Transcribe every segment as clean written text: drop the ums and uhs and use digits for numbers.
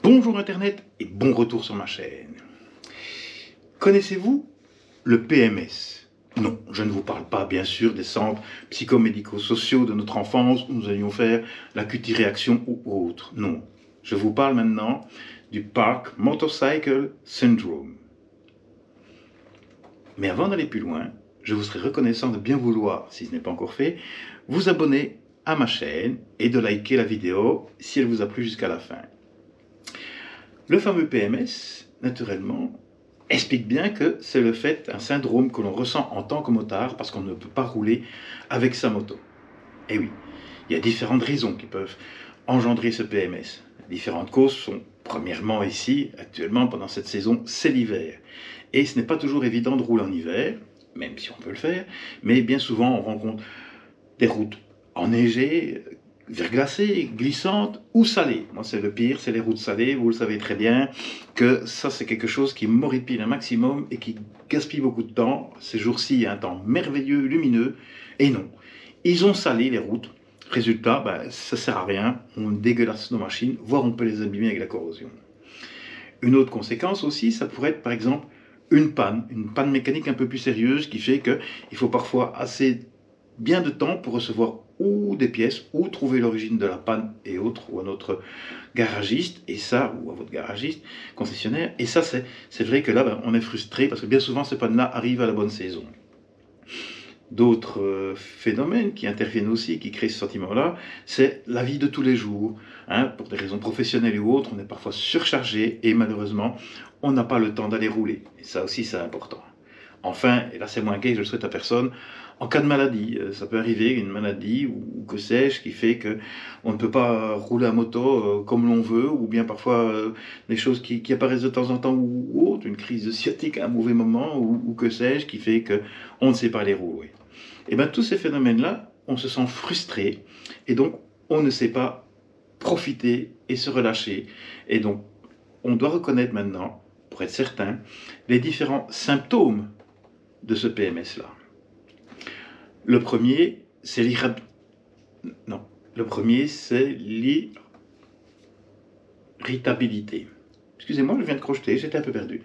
Bonjour Internet et bon retour sur ma chaîne. Connaissez-vous le PMS? Non, je ne vous parle pas bien sûr des centres psychomédico-sociaux de notre enfance où nous allions faire la QT réaction ou autre. Non, je vous parle maintenant du Park Motorcycle Syndrome. Mais avant d'aller plus loin, je vous serais reconnaissant de bien vouloir, si ce n'est pas encore fait, vous abonner à ma chaîne et de liker la vidéo si elle vous a plu jusqu'à la fin. Le fameux PMS, naturellement, explique bien que c'est le fait, un syndrome que l'on ressent en tant que motard parce qu'on ne peut pas rouler avec sa moto. Et oui, il y a différentes raisons qui peuvent engendrer ce PMS. Les différentes causes sont, premièrement ici, actuellement, pendant cette saison, c'est l'hiver. Et ce n'est pas toujours évident de rouler en hiver, même si on peut le faire, mais bien souvent on rencontre des routes enneigées, verglacées, glissantes ou salées. Moi, c'est le pire, c'est les routes salées. Vous le savez très bien que ça, c'est quelque chose qui m'horripile un maximum et qui gaspille beaucoup de temps. Ces jours-ci, il y a un temps merveilleux, lumineux. Et non, ils ont salé les routes. Résultat, ça ne sert à rien. On dégueulasse nos machines, voire on peut les abîmer avec la corrosion. Une autre conséquence aussi, ça pourrait être par exemple une panne mécanique un peu plus sérieuse qui fait qu'il faut parfois assez bien de temps pour recevoir ou des pièces ou trouver l'origine de la panne et autres, ou à notre garagiste, et ça, ou à votre garagiste, concessionnaire, et ça c'est vrai que là on est frustré parce que bien souvent ces pannes-là arrivent à la bonne saison. D'autres phénomènes qui interviennent aussi, qui créent ce sentiment-là, c'est la vie de tous les jours. Pour des raisons professionnelles ou autres, on est parfois surchargé et malheureusement, on n'a pas le temps d'aller rouler. Et ça aussi, c'est important. Enfin, et là c'est moins gai, je le souhaite à personne, en cas de maladie, ça peut arriver, une maladie ou que sais-je, qui fait qu'on ne peut pas rouler à moto comme l'on veut, ou bien parfois des choses qui apparaissent de temps en temps ou autre, une crise sciatique à un mauvais moment, ou que sais-je, qui fait qu'on ne sait pas les rouler. Et bien tous ces phénomènes-là, on se sent frustré, et donc on ne sait pas profiter et se relâcher. Et donc, on doit reconnaître maintenant, pour être certain, les différents symptômes de ce PMS-là. Le premier, c'est l'irritabilité. Excusez-moi, je viens de crocheter, j'étais un peu perdu.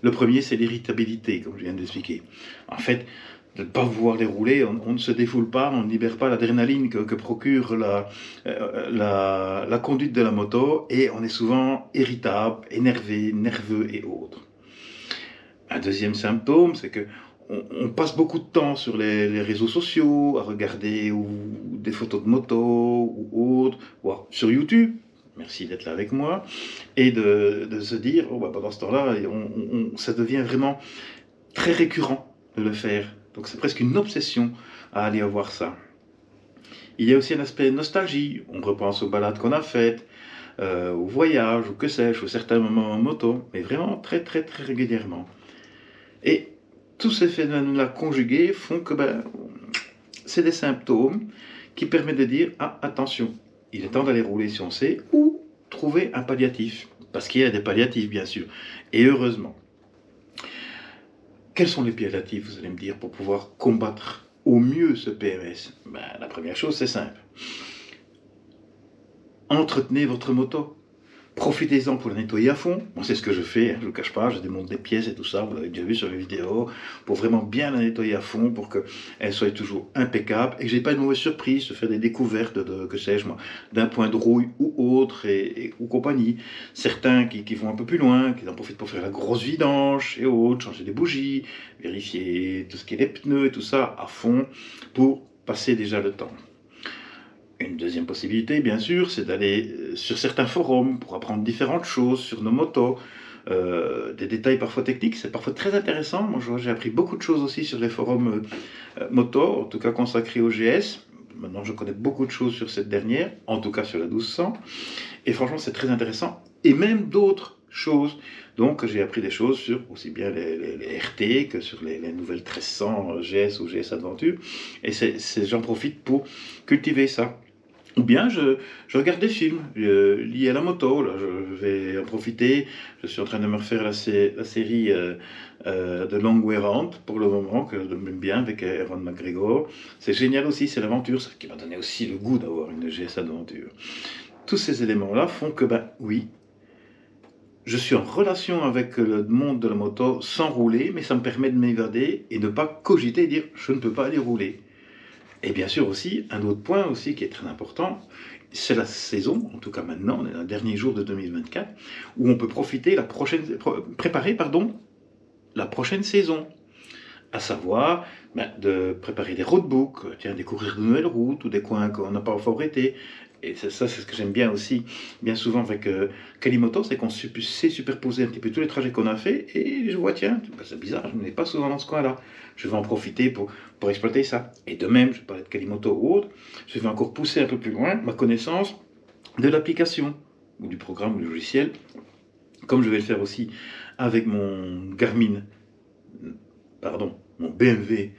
Le premier, c'est l'irritabilité, comme je viens d'expliquer. En fait, de ne pas vouloir les rouler, on ne se défoule pas, on ne libère pas l'adrénaline que procure la conduite de la moto, et on est souvent irritable, énervé, nerveux et autres. Un deuxième symptôme, c'est que on passe beaucoup de temps sur les réseaux sociaux, à regarder des photos de moto ou autres, voire sur YouTube, merci d'être là avec moi, et de se dire, pendant ce temps-là, ça devient vraiment très récurrent de le faire. Donc c'est presque une obsession à aller voir ça. Il y a aussi un aspect nostalgie, on repense aux balades qu'on a faites, aux voyages, ou que sais-je, ou certains moments en moto, mais vraiment très très très régulièrement. Et tous ces phénomènes-là conjugués font que c'est des symptômes qui permettent de dire « Ah, attention, il est temps d'aller rouler si on sait » ou trouver un palliatif, parce qu'il y a des palliatifs bien sûr, et heureusement. Quels sont les palliatifs, vous allez me dire, pour pouvoir combattre au mieux ce PMS? La première chose, c'est simple. Entretenez votre moto. Profitez-en pour la nettoyer à fond. Moi, c'est ce que je fais, je ne vous cache pas, je démonte des pièces et tout ça, vous l'avez déjà vu sur les vidéos, pour vraiment bien la nettoyer à fond, pour qu'elle soit toujours impeccable, et que je n'ai pas une mauvaise surprise de faire des découvertes que sais-je moi, d'un point de rouille ou autre, ou compagnie. Certains qui vont un peu plus loin, qui en profitent pour faire la grosse vidange et autres, changer des bougies, vérifier tout ce qui est les pneus et tout ça à fond, pour passer déjà le temps. Une deuxième possibilité, bien sûr, c'est d'aller sur certains forums pour apprendre différentes choses sur nos motos, des détails parfois techniques, c'est parfois très intéressant. Moi, j'ai appris beaucoup de choses aussi sur les forums moto, en tout cas consacrés au GS. Maintenant, je connais beaucoup de choses sur cette dernière, en tout cas sur la 1200. Et franchement, c'est très intéressant. Et même d'autres choses. Donc, j'ai appris des choses sur aussi bien les RT que sur les nouvelles 1300 GS ou GS Adventure. Et j'en profite pour cultiver ça. Ou bien je regarde des films liés à la moto, là, je vais en profiter, je suis en train de me refaire la série de Long Way Round pour le moment, que j'aime bien avec Ewan McGregor. C'est génial aussi, c'est l'aventure, ça qui m'a donné aussi le goût d'avoir une GS Adventure. Tous ces éléments-là font que, oui, je suis en relation avec le monde de la moto sans rouler, mais ça me permet de m'évader et de ne pas cogiter et dire je ne peux pas aller rouler. Et bien sûr aussi, un autre point aussi qui est très important, c'est la saison, en tout cas maintenant, on est dans le dernier jour de 2024, où on peut préparer la prochaine saison. À savoir de préparer des roadbooks, découvrir de nouvelles routes ou des coins qu'on n'a pas encore été. Et ça c'est ce que j'aime bien aussi, bien souvent avec Kalimoto, c'est qu'on sait superposer un petit peu tous les trajets qu'on a fait et je vois, tiens, c'est bizarre, je n'ai pas souvent dans ce coin-là. Je vais en profiter pour exploiter ça. Et de même, je parlais de Kalimoto ou autre, je vais encore pousser un peu plus loin ma connaissance de l'application ou du programme ou du logiciel, comme je vais le faire aussi avec mon mon BMW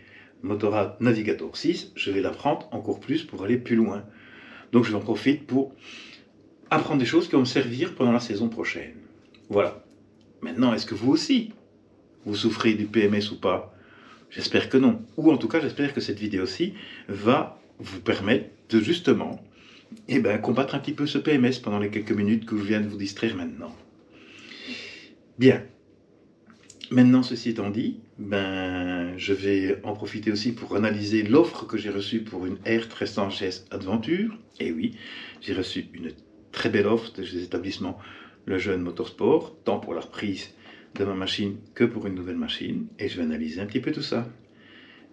Motorrad Navigator 6, je vais l'apprendre encore plus pour aller plus loin. Donc je vais en profiter pour apprendre des choses qui vont me servir pendant la saison prochaine. Voilà. Maintenant, est-ce que vous aussi, vous souffrez du PMS ou pas? J'espère que non. Ou en tout cas, j'espère que cette vidéo-ci va vous permettre de justement combattre un petit peu ce PMS pendant les quelques minutes que je viens de vous distraire maintenant. Bien. Maintenant, ceci étant dit, je vais en profiter aussi pour analyser l'offre que j'ai reçue pour une R1300 GS Adventure. Et oui, j'ai reçu une très belle offre des établissements Le Jeune Motorsport, tant pour la reprise de ma machine que pour une nouvelle machine. Et je vais analyser un petit peu tout ça.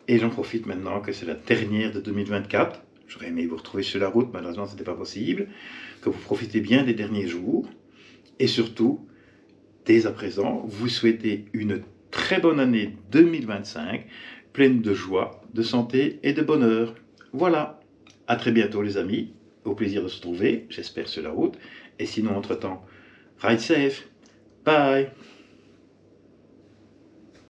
Et j'en profite maintenant que c'est la dernière de 2024. J'aurais aimé vous retrouver sur la route, malheureusement ce n'était pas possible. Que vous profitez bien des derniers jours. Et surtout, dès à présent, vous souhaitez une très bonne année 2025, pleine de joie, de santé et de bonheur. Voilà, à très bientôt les amis, au plaisir de se retrouver, j'espère sur la route, et sinon entre-temps, ride safe, bye.